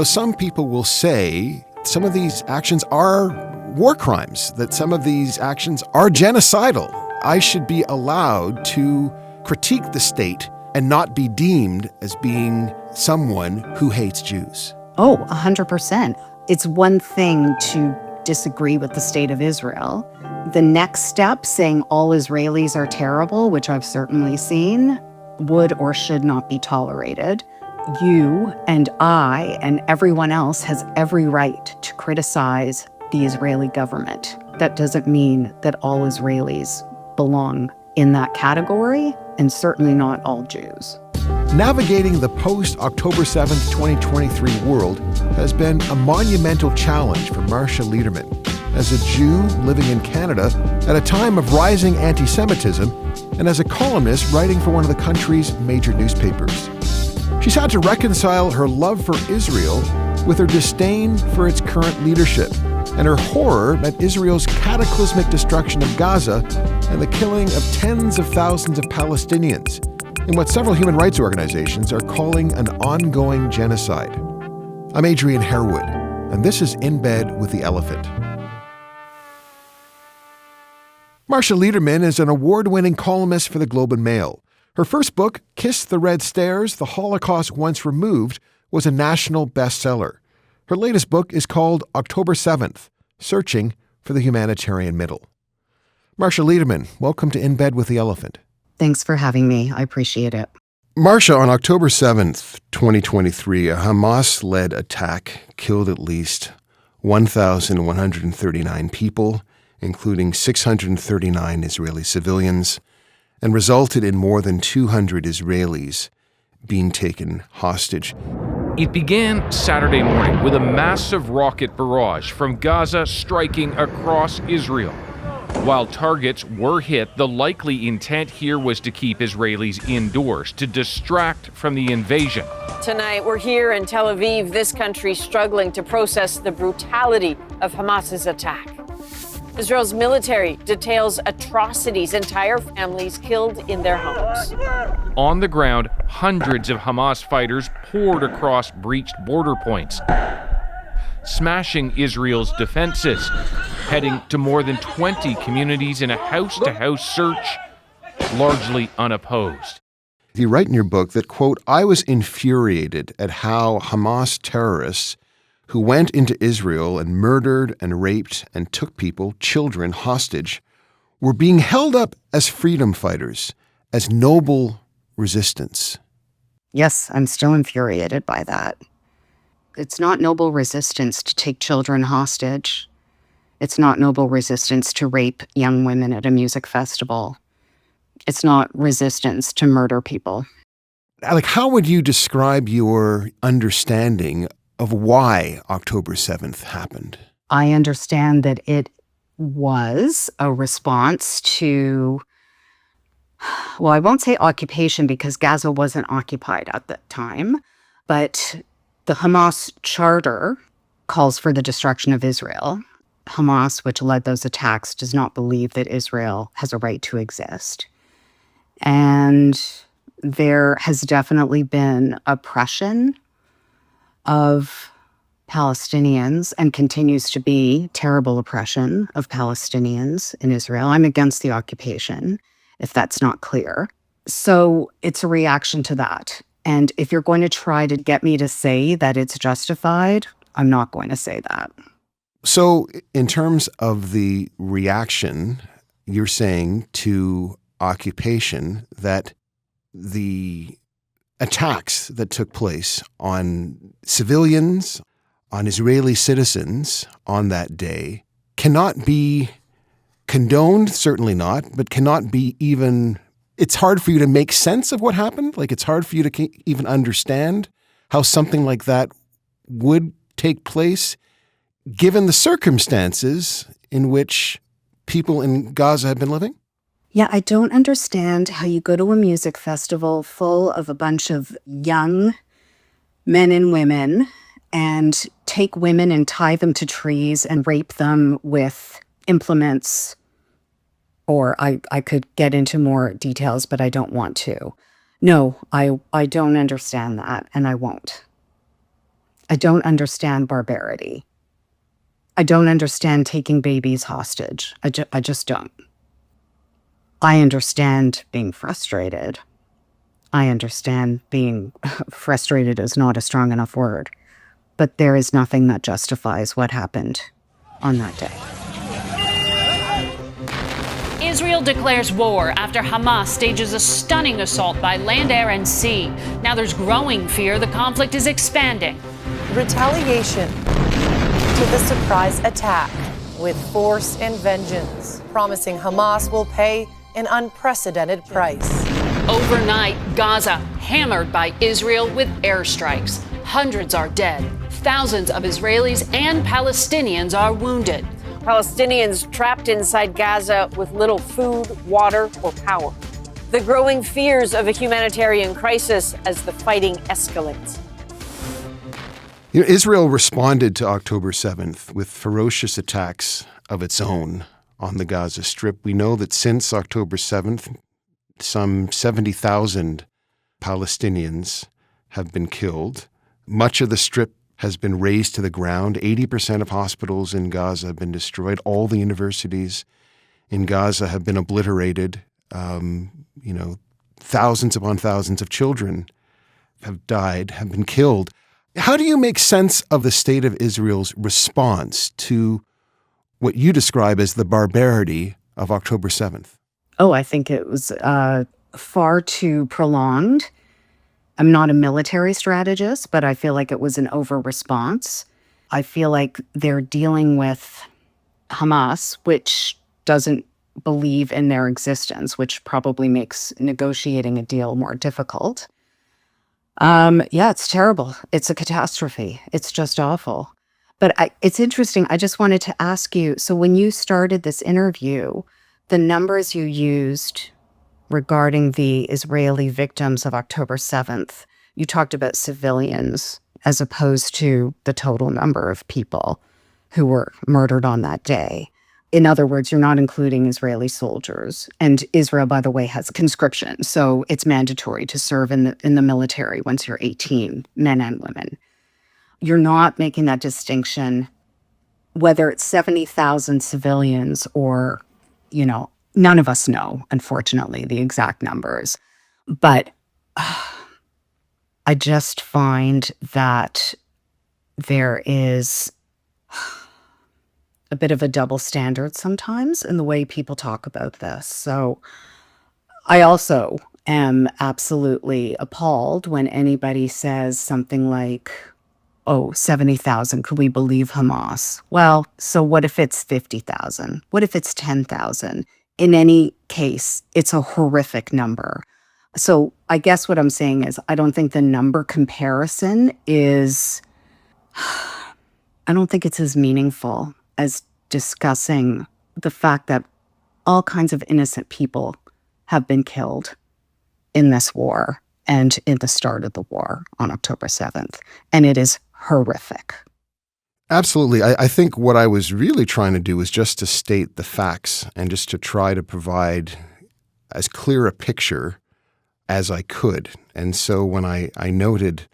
some people will say some of these actions are war crimes, that some of these actions are genocidal. I should be allowed to critique the state and not be deemed as being someone who hates Jews. Oh, 100%. It's one thing to disagree with the state of Israel. The next step, saying all Israelis are terrible, which I've certainly seen, would or should not be tolerated. You and I and everyone else has every right to criticize the Israeli government. That doesn't mean that all Israelis belong in that category, and certainly not all Jews. Navigating the post-October 7th, 2023 world has been a monumental challenge for Marsha Lederman. As a Jew living in Canada at a time of rising anti-Semitism, and as a columnist writing for one of the country's major newspapers. She's had to reconcile her love for Israel with her disdain for its current leadership, and her horror at Israel's cataclysmic destruction of Gaza and the killing of tens of thousands of Palestinians in what several human rights organizations are calling an ongoing genocide. I'm Adrian Harewood, and this is In Bed with the Elephant. Marsha Lederman is an award-winning columnist for the Globe and Mail. Her first book, Kiss the Red Stairs, The Holocaust Once Removed, was a national bestseller. Her latest book is called October 7th, Searching for the Humanitarian Middle. Marsha Lederman, welcome to In Bed with the Elephant. Thanks for having me. I appreciate it. Marsha, on October 7th, 2023, a Hamas-led attack killed at least 1,139 people, including 639 Israeli civilians, and resulted in more than 200 Israelis being taken hostage. It began Saturday morning with a massive rocket barrage from Gaza striking across Israel. While targets were hit, the likely intent here was to keep Israelis indoors, to distract from the invasion. Tonight, we're here in Tel Aviv, this country struggling to process the brutality of Hamas's attack. Israel's military details atrocities, entire families killed in their homes. On the ground, hundreds of Hamas fighters poured across breached border points, smashing Israel's defenses, heading to more than 20 communities in a house-to-house search, largely unopposed. You write in your book that, quote, I was infuriated at how Hamas terrorists who went into Israel and murdered and raped and took people, children, hostage, were being held up as freedom fighters, as noble resistance. Yes, I'm still infuriated by that. It's not noble resistance to take children hostage. It's not noble resistance to rape young women at a music festival. It's not resistance to murder people. Like, how would you describe your understanding of why October 7th happened? I understand that it was a response to, well, I won't say occupation because Gaza wasn't occupied at that time, but the Hamas charter calls for the destruction of Israel. Hamas, which led those attacks, does not believe that Israel has a right to exist. And there has definitely been oppression of Palestinians and continues to be terrible oppression of Palestinians in Israel. I'm against the occupation, if that's not clear. So it's a reaction to that. And if you're going to try to get me to say that it's justified, I'm not going to say that. So in terms of the reaction, you're saying to occupation that the attacks that took place on civilians, on Israeli citizens on that day cannot be condoned, certainly not, but cannot be even, it's hard for you to make sense of what happened. Like, it's hard for you to even understand how something like that would take place given the circumstances in which people in Gaza have been living? Yeah, I don't understand how you go to a music festival full of a bunch of young men and women and take women and tie them to trees and rape them with implements. Or I could get into more details, but I don't want to. No, I don't understand that, and I won't. I don't understand barbarity. I don't understand taking babies hostage. I just don't. I understand being frustrated. I understand being frustrated is not a strong enough word. But there is nothing that justifies what happened on that day. Israel declares war after Hamas stages a stunning assault by land, air, and sea. Now there's growing fear the conflict is expanding. Retaliation to the surprise attack with force and vengeance, promising Hamas will pay an unprecedented price. Overnight, Gaza hammered by Israel with airstrikes. Hundreds are dead. Thousands of Israelis and Palestinians are wounded. Palestinians trapped inside Gaza with little food, water, or power. The growing fears of a humanitarian crisis as the fighting escalates. Israel responded to October 7th with ferocious attacks of its own on the Gaza Strip. We know that since October 7th, some 70,000 Palestinians have been killed. Much of the Strip has been razed to the ground. 80% of hospitals in Gaza have been destroyed. All the universities in Gaza have been obliterated. Thousands upon thousands of children have died, have been killed. How do you make sense of the state of Israel's response to what you describe as the barbarity of October 7th? Oh, I think it was far too prolonged. I'm not a military strategist, but I feel like it was an over-response. I feel like they're dealing with Hamas, which doesn't believe in their existence, which probably makes negotiating a deal more difficult. It's terrible. It's a catastrophe. It's just awful. But it's interesting. I just wanted to ask you, so when you started this interview, the numbers you used regarding the Israeli victims of October 7th, you talked about civilians as opposed to the total number of people who were murdered on that day. In other words, you're not including Israeli soldiers. And Israel, by the way, has conscription. So it's mandatory to serve in the military once you're 18, men and women. You're not making that distinction, whether it's 70,000 civilians or, none of us know, unfortunately, the exact numbers. But I just find that there is a bit of a double standard sometimes in the way people talk about this. So I also am absolutely appalled when anybody says something like, 70,000, could we believe Hamas? Well, so what if it's 50,000? What if it's 10,000? In any case, it's a horrific number. So I guess what I'm saying is I don't think the number comparison is, I don't think it's as meaningful as discussing the fact that all kinds of innocent people have been killed in this war and in the start of the war on October 7th. And it is horrific. Absolutely. I think what I was really trying to do was just to state the facts and just to try to provide as clear a picture as I could. And so when I noted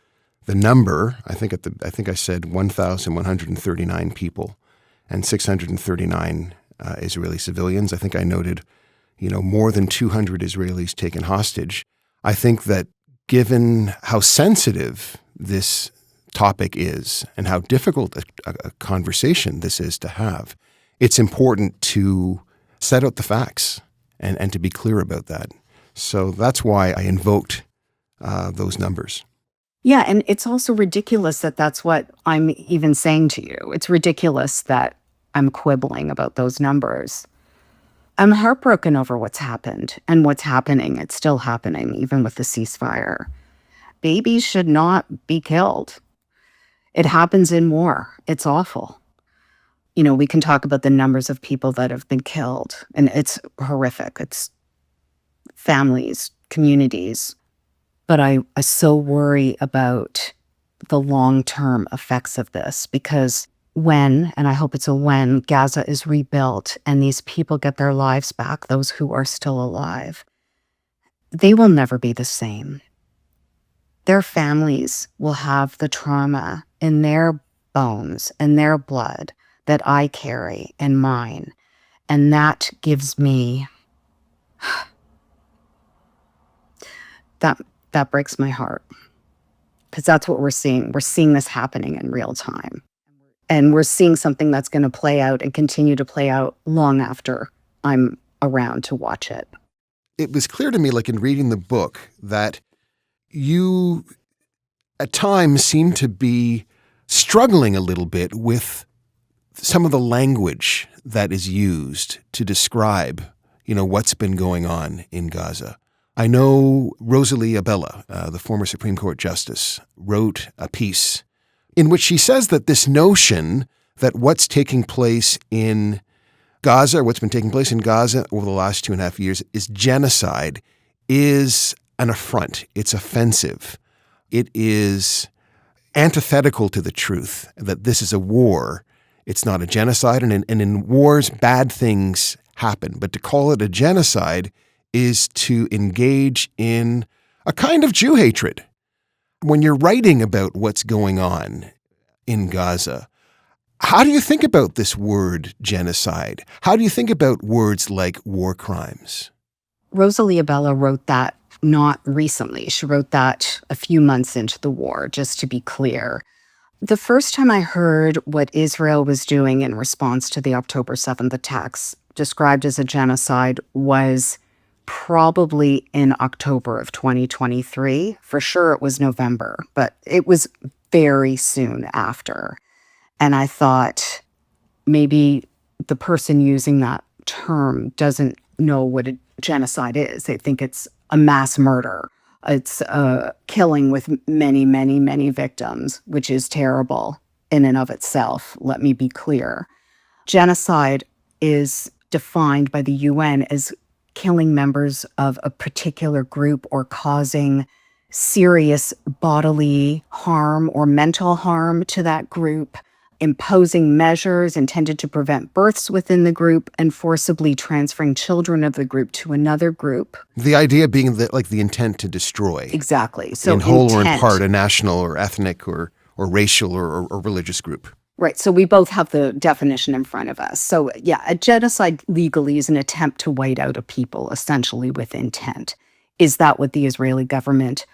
the number, I think I said 1,139 people and 639 Israeli civilians. I think I noted, more than 200 Israelis taken hostage. I think that given how sensitive this topic is and how difficult a conversation this is to have, it's important to set out the facts and to be clear about that. So that's why I invoked those numbers. Yeah, and it's also ridiculous that that's what I'm even saying to you. It's ridiculous that I'm quibbling about those numbers. I'm heartbroken over what's happened and what's happening. It's still happening, even with the ceasefire. Babies should not be killed. It happens in war. It's awful. We can talk about the numbers of people that have been killed, and it's horrific. It's families, communities. But I so worry about the long-term effects of this, because when, and I hope it's a when, Gaza is rebuilt and these people get their lives back, those who are still alive, they will never be the same. Their families will have the trauma in their bones and their blood that I carry in mine. And that gives me, that breaks my heart. Because that's what we're seeing. We're seeing this happening in real time. And we're seeing something that's going to play out and continue to play out long after I'm around to watch it. It was clear to me, like in reading the book, that you at times seem to be struggling a little bit with some of the language that is used to describe, what's been going on in Gaza. I know Rosalie Abella, the former Supreme Court Justice, wrote a piece in which she says that this notion that what's taking place in Gaza, or what's been taking place in Gaza over the last 2.5 years, is genocide, is an affront. It's offensive. It is antithetical to the truth that this is a war. It's not a genocide. And in wars, bad things happen. But to call it a genocide is to engage in a kind of Jew hatred. When you're writing about what's going on in Gaza, how do you think about this word genocide? How do you think about words like war crimes? Rosalie Abella wrote that not recently. She wrote that a few months into the war, just to be clear. The first time I heard what Israel was doing in response to the October 7th attacks, described as a genocide, was probably in October of 2023. For sure it was November, but it was very soon after. And I thought maybe the person using that term doesn't know what a genocide is. They think it's a mass murder. It's a killing with many, many, many victims, which is terrible in and of itself. Let me be clear. Genocide is defined by the UN as killing members of a particular group or causing serious bodily harm or mental harm to that group, imposing measures intended to prevent births within the group, and forcibly transferring children of the group to another group. The idea being that, like, the intent to destroy. Exactly. So in whole intent, or in part, a national or ethnic or racial or religious group. Right. So we both have the definition in front of us. So yeah, a genocide legally is an attempt to white out a people, essentially with intent. Is that what the Israeli government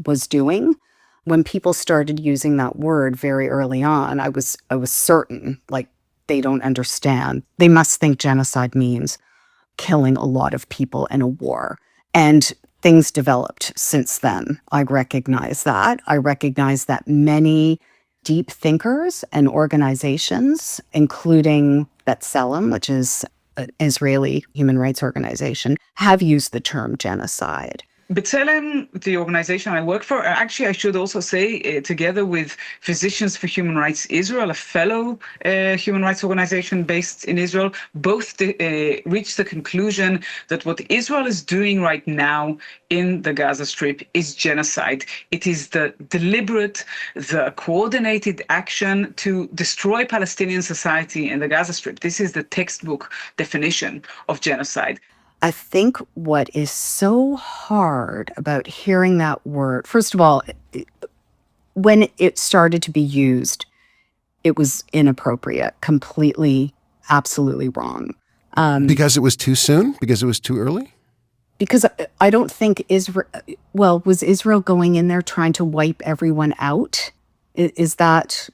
was doing? When people started using that word very early on, I was certain, like, they don't understand. They must think genocide means killing a lot of people in a war. And things developed since then. I recognize that. I recognize that many deep thinkers and organizations, including Bestseller, which is an Israeli human rights organization, have used the term genocide. B'Tselem, the organization I work for, actually I should also say, together with Physicians for Human Rights Israel, a fellow human rights organization based in Israel, both reached the conclusion that what Israel is doing right now in the Gaza Strip is genocide. It is the deliberate, the coordinated action to destroy Palestinian society in the Gaza Strip. This is the textbook definition of genocide. I think what is so hard about hearing that word, first of all, when it started to be used, it was inappropriate, completely, absolutely wrong. Because it was too soon? Because it was too early? Because I don't think was Israel going in there trying to wipe everyone out? Is that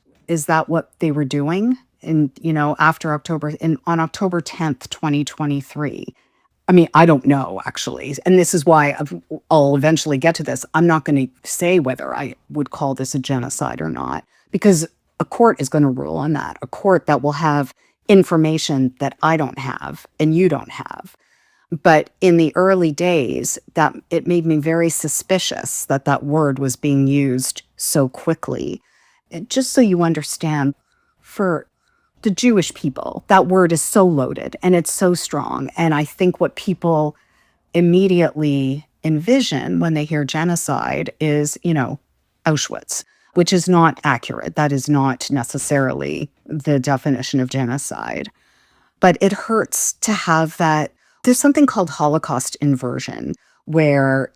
what they were doing? And, after on October 10th, 2023. I mean, I don't know, actually. And this is why I'll eventually get to this. I'm not going to say whether I would call this a genocide or not, because a court is going to rule on that. A court that will have information that I don't have and you don't have. But in the early days, that it made me very suspicious that word was being used so quickly. And just so you understand, for the Jewish people, that word is so loaded and it's so strong. And I think what people immediately envision when they hear genocide is, Auschwitz, which is not accurate. That is not necessarily the definition of genocide. But it hurts to have that. There's something called Holocaust inversion, where,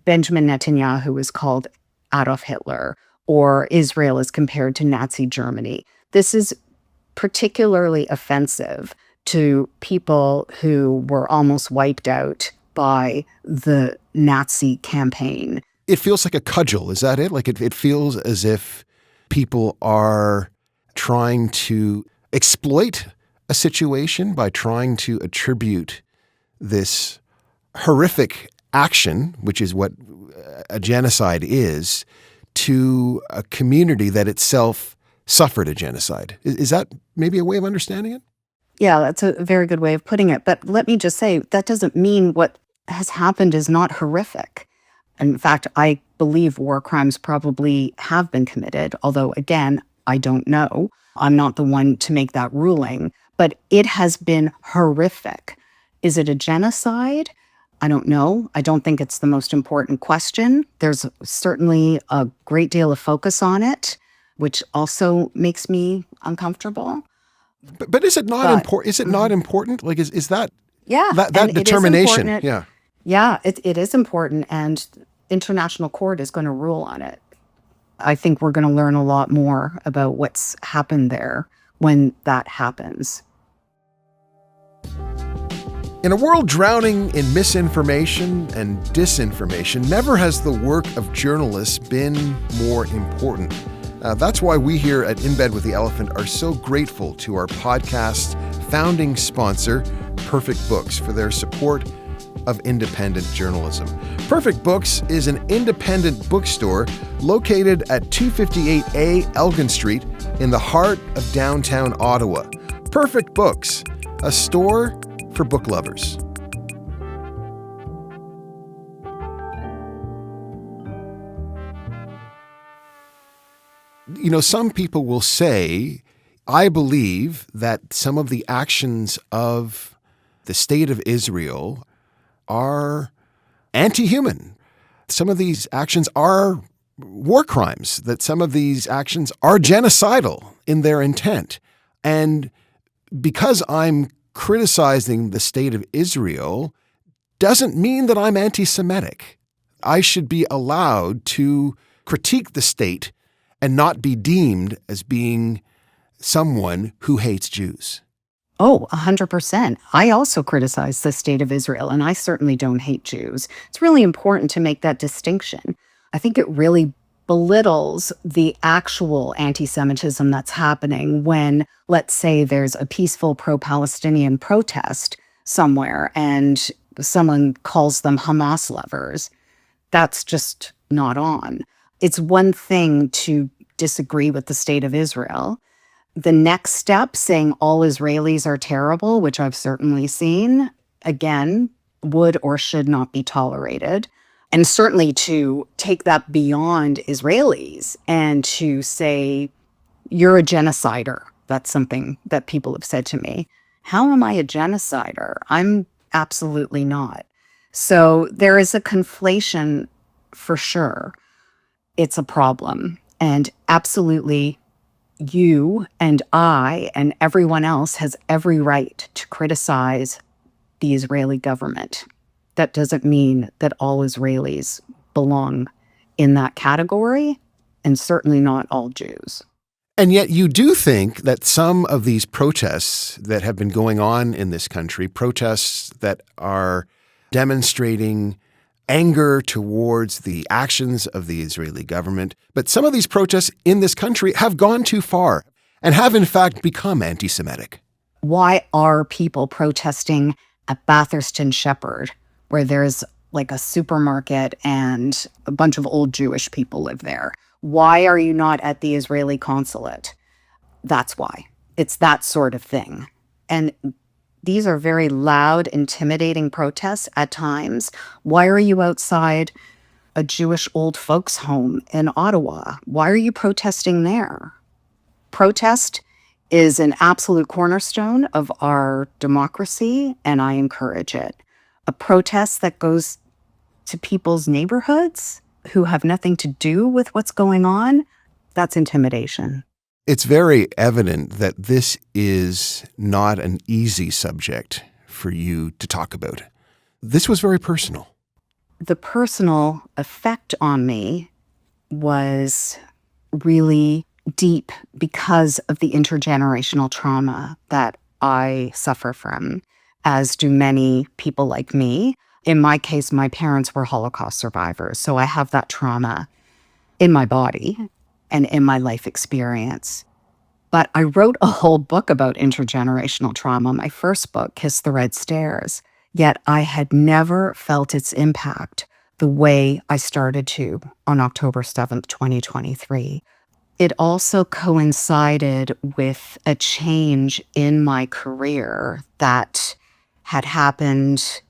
Benjamin Netanyahu is called Adolf Hitler, or Israel is compared to Nazi Germany. This is particularly offensive to people who were almost wiped out by the Nazi campaign. It feels like a cudgel. Is that it? Like it feels as if people are trying to exploit a situation by trying to attribute this horrific action, which is what a genocide is, to a community that itself suffered a genocide. Is that maybe a way of understanding it? Yeah, that's a very good way of putting it. But let me just say, that doesn't mean what has happened is not horrific. In fact, I believe war crimes probably have been committed, although, again, I don't know. I'm not the one to make that ruling. But it has been horrific. Is it a genocide? I don't know. I don't think it's the most important question. There's certainly a great deal of focus on it, which also makes me uncomfortable. But is it not important? Is it not important? Like, is that that determination? It is important, and international court is going to rule on it. I think we're going to learn a lot more about what's happened there when that happens. In a world drowning in misinformation and disinformation, never has the work of journalists been more important. That's why we here at In Bed with the Elephant are so grateful to our podcast's founding sponsor, Perfect Books, for their support of independent journalism. Perfect Books is an independent bookstore located at 258A Elgin Street in the heart of downtown Ottawa. Perfect Books, a store for book lovers. You know, some people will say, I believe that some of the actions of the state of Israel are anti-human. Some of these actions are war crimes, that some of these actions are genocidal in their intent. And because I'm criticizing the state of Israel doesn't mean that I'm anti-Semitic. I should be allowed to critique the state and not be deemed as being someone who hates Jews. Oh, 100%. I also criticize the state of Israel, and I certainly don't hate Jews. It's really important to make that distinction. I think it really belittles the actual anti-Semitism that's happening when, let's say, there's a peaceful pro-Palestinian protest somewhere and someone calls them Hamas lovers. That's just not on. It's one thing to disagree with the state of Israel. The next step, saying all Israelis are terrible, which I've certainly seen, again, would or should not be tolerated. And certainly to take that beyond Israelis and to say, you're a genocider. That's something that people have said to me. How am I a genocider? I'm absolutely not. So there is a conflation for sure. It's a problem. And absolutely, you and I and everyone else has every right to criticize the Israeli government. That doesn't mean that all Israelis belong in that category, and certainly not all Jews. And yet you do think that some of these protests that have been going on in this country, protests that are demonstrating anger towards the actions of the Israeli government, but some of these protests in this country have gone too far and have in fact become anti-Semitic. Why are people protesting at Bathurst and Shepherd, where there's like a supermarket and a bunch of old Jewish people live there? Why are you not at the Israeli consulate? That's why. It's that sort of thing. And these are very loud, intimidating protests at times. Why are you outside a Jewish old folks' home in Ottawa? Why are you protesting there? Protest is an absolute cornerstone of our democracy, and I encourage it. A protest that goes to people's neighborhoods who have nothing to do with what's going on, that's intimidation. It's very evident that this is not an easy subject for you to talk about. This was very personal. The personal effect on me was really deep because of the intergenerational trauma that I suffer from, as do many people like me. In my case, my parents were Holocaust survivors, so I have that trauma in my body and in my life experience. But I wrote a whole book about intergenerational trauma, my first book, Kiss the Red Stairs, yet I had never felt its impact the way I started to on October 7th, 2023. It also coincided with a change in my career that had happened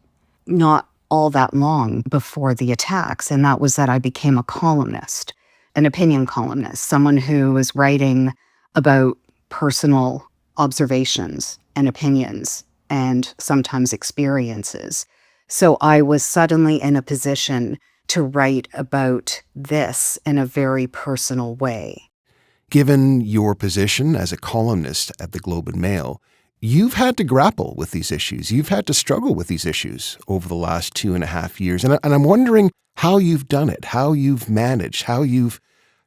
not all that long before the attacks, and that was that I became a columnist, an opinion columnist, someone who was writing about personal observations and opinions and sometimes experiences. So I was suddenly in a position to write about this in a very personal way. Given your position as a columnist at the Globe and Mail, you've had to grapple with these issues. You've had to struggle with these issues over the last 2.5 years. And I'm wondering how you've done it, how you've managed, how you've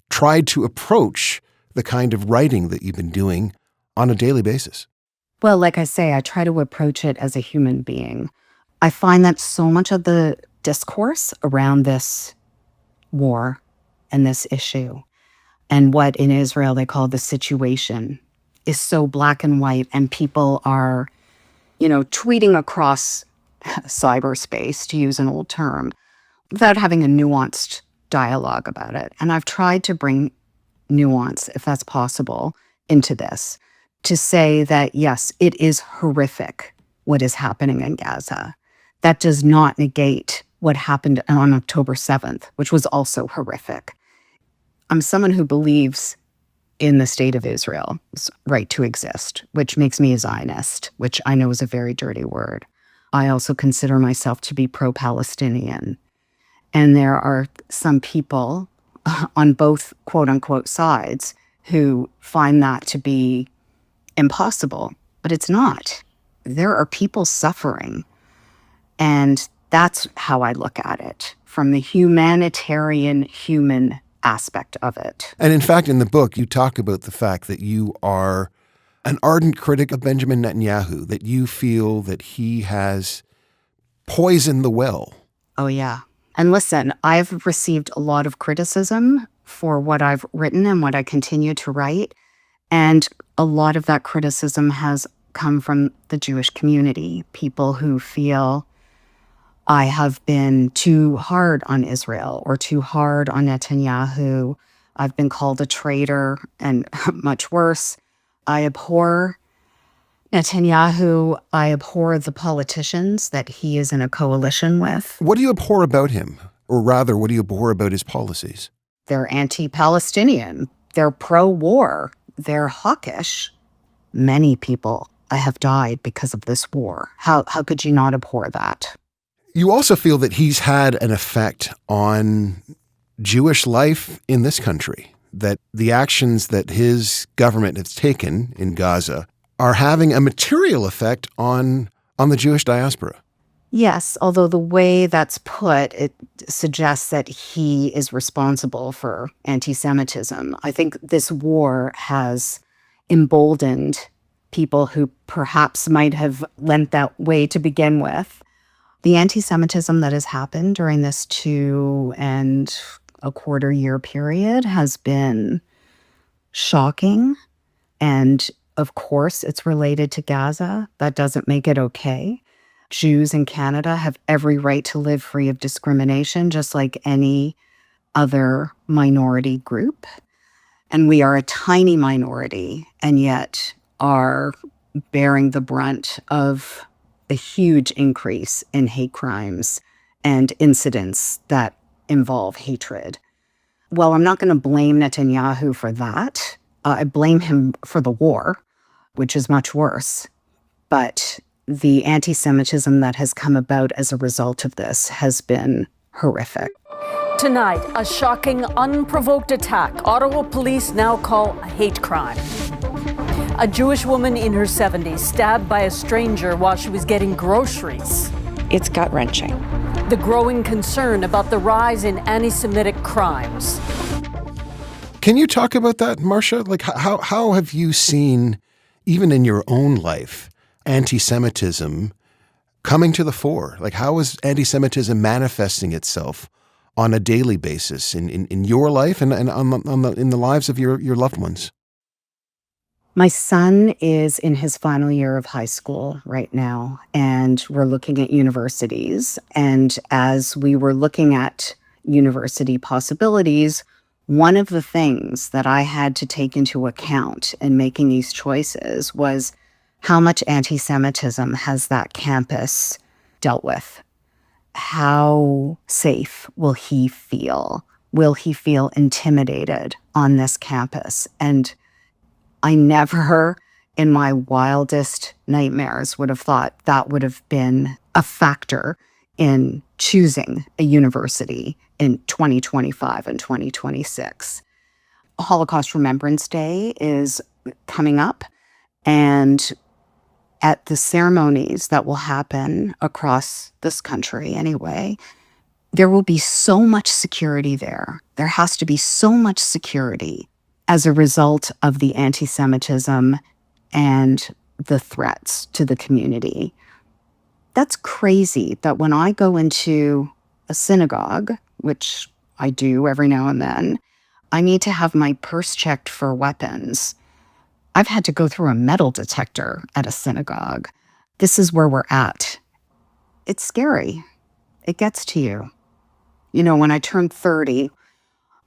tried to approach the kind of writing that you've been doing on a daily basis. Well, like I say, I try to approach it as a human being. I find that so much of the discourse around this war and this issue and what in Israel they call the situation is so black and white, and people are, tweeting across cyberspace, to use an old term, without having a nuanced dialogue about it. And I've tried to bring nuance, if that's possible, into this, to say that, yes, it is horrific what is happening in Gaza. That does not negate what happened on October 7th, which was also horrific. I'm someone who believes in the state of Israel's right to exist, which makes me a Zionist, which I know is a very dirty word. I also consider myself to be pro-Palestinian. And there are some people on both quote-unquote sides who find that to be impossible, but it's not. There are people suffering. And that's how I look at it, from the humanitarian, human aspect of it. And in fact, in the book, you talk about the fact that you are an ardent critic of Benjamin Netanyahu, that you feel that he has poisoned the well. Oh, yeah. And listen, I've received a lot of criticism for what I've written and what I continue to write. And a lot of that criticism has come from the Jewish community, people who feel I have been too hard on Israel or too hard on Netanyahu. I've been called a traitor and much worse. I abhor Netanyahu. I abhor the politicians that he is in a coalition with. What do you abhor about him? Or rather, what do you abhor about his policies? They're anti-Palestinian. They're pro-war. They're hawkish. Many people have died because of this war. How could you not abhor that? You also feel that he's had an effect on Jewish life in this country, that the actions that his government has taken in Gaza are having a material effect on the Jewish diaspora. Yes, although the way that's put, it suggests that he is responsible for anti-Semitism. I think this war has emboldened people who perhaps might have lent that way to begin with. The anti-Semitism that has happened during this 2.25 year period has been shocking. And of course, it's related to Gaza. That doesn't make it okay. Jews in Canada have every right to live free of discrimination, just like any other minority group. And we are a tiny minority, and yet are bearing the brunt of a huge increase in hate crimes and incidents that involve hatred. Well, I'm not going to blame Netanyahu for that. I blame him for the war, which is much worse. But the anti-Semitism that has come about as a result of this has been horrific. Tonight, a shocking, unprovoked attack Ottawa police now call a hate crime. A Jewish woman in her 70s stabbed by a stranger while she was getting groceries. It's gut-wrenching. The growing concern about the rise in anti-Semitic crimes. Can you talk about that, Marsha? Like, how have you seen, even in your own life, anti-Semitism coming to the fore? Like, how is anti-Semitism manifesting itself on a daily basis in your life and in the lives of your loved ones? My son is in his final year of high school right now, and we're looking at universities. And as we were looking at university possibilities, one of the things that I had to take into account in making these choices was how much anti-Semitism has that campus dealt with. How safe will he feel? Will he feel intimidated on this campus? And I never, in my wildest nightmares, would have thought that would have been a factor in choosing a university in 2025 and 2026. Holocaust Remembrance Day is coming up, and at the ceremonies that will happen across this country anyway, there will be so much security there. There has to be so much security as a result of the anti-Semitism and the threats to the community. That's crazy that when I go into a synagogue, which I do every now and then, I need to have my purse checked for weapons. I've had to go through a metal detector at a synagogue. This is where we're at. It's scary. It gets to you. You know, when I turned 30,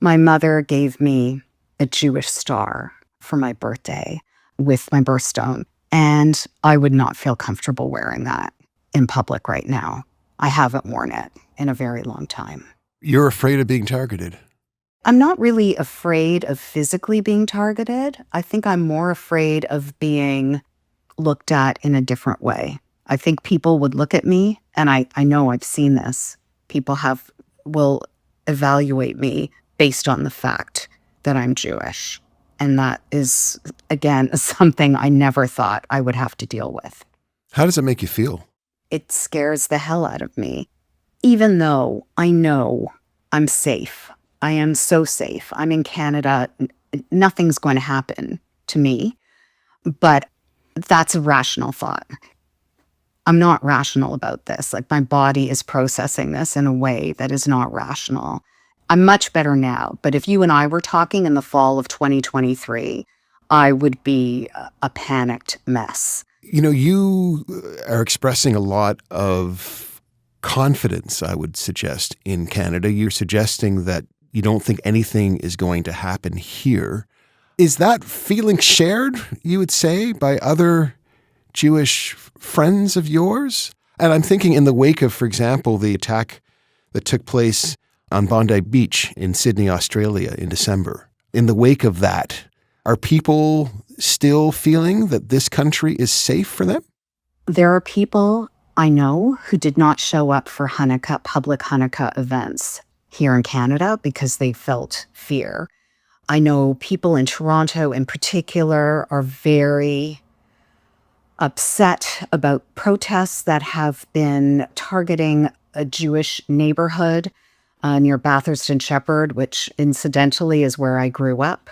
my mother gave me a Jewish star for my birthday with my birthstone, and I would not feel comfortable wearing that in public right now. I haven't worn it in a very long time. You're afraid of being targeted. I'm not really afraid of physically being targeted. I think I'm more afraid of being looked at in a different way. I think people would look at me, and I know I've seen this. People will evaluate me based on the fact that I'm Jewish. And that is, again, something I never thought I would have to deal with. How does it make you feel? It scares the hell out of me. Even though I know I'm safe. I am so safe. I'm in Canada. Nothing's going to happen to me. But that's a rational thought. I'm not rational about this. Like, my body is processing this in a way that is not rational. I'm much better now, but if you and I were talking in the fall of 2023, I would be a panicked mess. You know, you are expressing a lot of confidence, I would suggest, in Canada. You're suggesting that you don't think anything is going to happen here. Is that feeling shared, you would say, by other Jewish friends of yours? And I'm thinking in the wake of, for example, the attack that took place on Bondi Beach in Sydney, Australia in December. In the wake of that, are people still feeling that this country is safe for them? There are people I know who did not show up for Hanukkah, public Hanukkah events here in Canada because they felt fear. I know people in Toronto in particular are very upset about protests that have been targeting a Jewish neighborhood near Bathurst and Shepherd, which incidentally is where I grew up.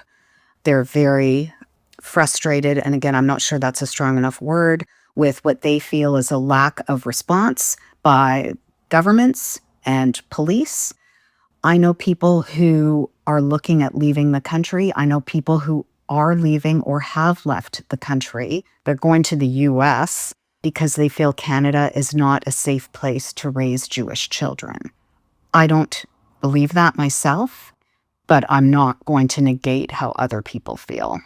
They're very frustrated, and again, I'm not sure that's a strong enough word, with what they feel is a lack of response by governments and police. I know people who are looking at leaving the country. I know people who are leaving or have left the country. They're going to the US because they feel Canada is not a safe place to raise Jewish children. I don't believe that myself, but I'm not going to negate how other people feel.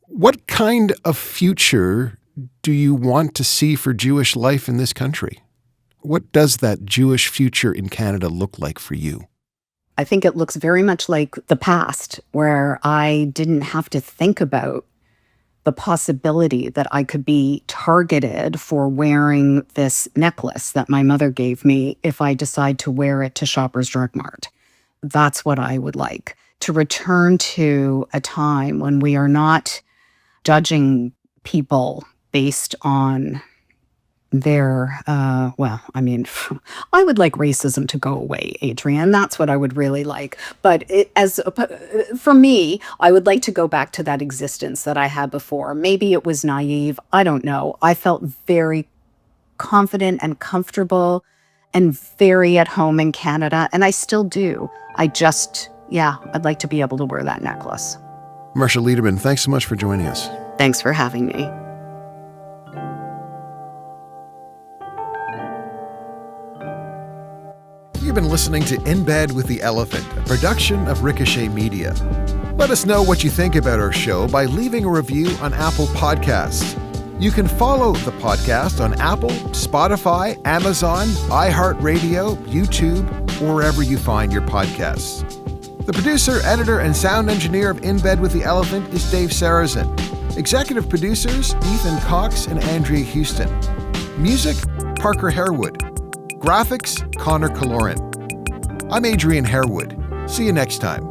What kind of future do you want to see for Jewish life in this country? What does that Jewish future in Canada look like for you? I think it looks very much like the past, where I didn't have to think about the possibility that I could be targeted for wearing this necklace that my mother gave me if I decide to wear it to Shoppers Drug Mart. That's what I would like, to return to a time when we are not judging people based on I would like racism to go away, Adrian. That's what I would really like. But for me, I would like to go back to that existence that I had before. Maybe it was naive. I don't know. I felt very confident and comfortable and very at home in Canada, and I still do. I'd like to be able to wear that necklace. Marsha Lederman, thanks so much for joining us. Thanks for having me. You've been listening to In Bed with the Elephant, a production of Ricochet Media. Let us know what you think about our show by leaving a review on Apple Podcasts. You can follow the podcast on Apple, Spotify, Amazon, iHeartRadio, YouTube, or wherever you find your podcasts. The producer, editor, and sound engineer of In Bed with the Elephant is Dave Sarrazin. Executive producers, Ethan Cox and Andrea Houston. Music, Parker Harewood. Graphics, Connor Kaloran. I'm Adrian Harewood. See you next time.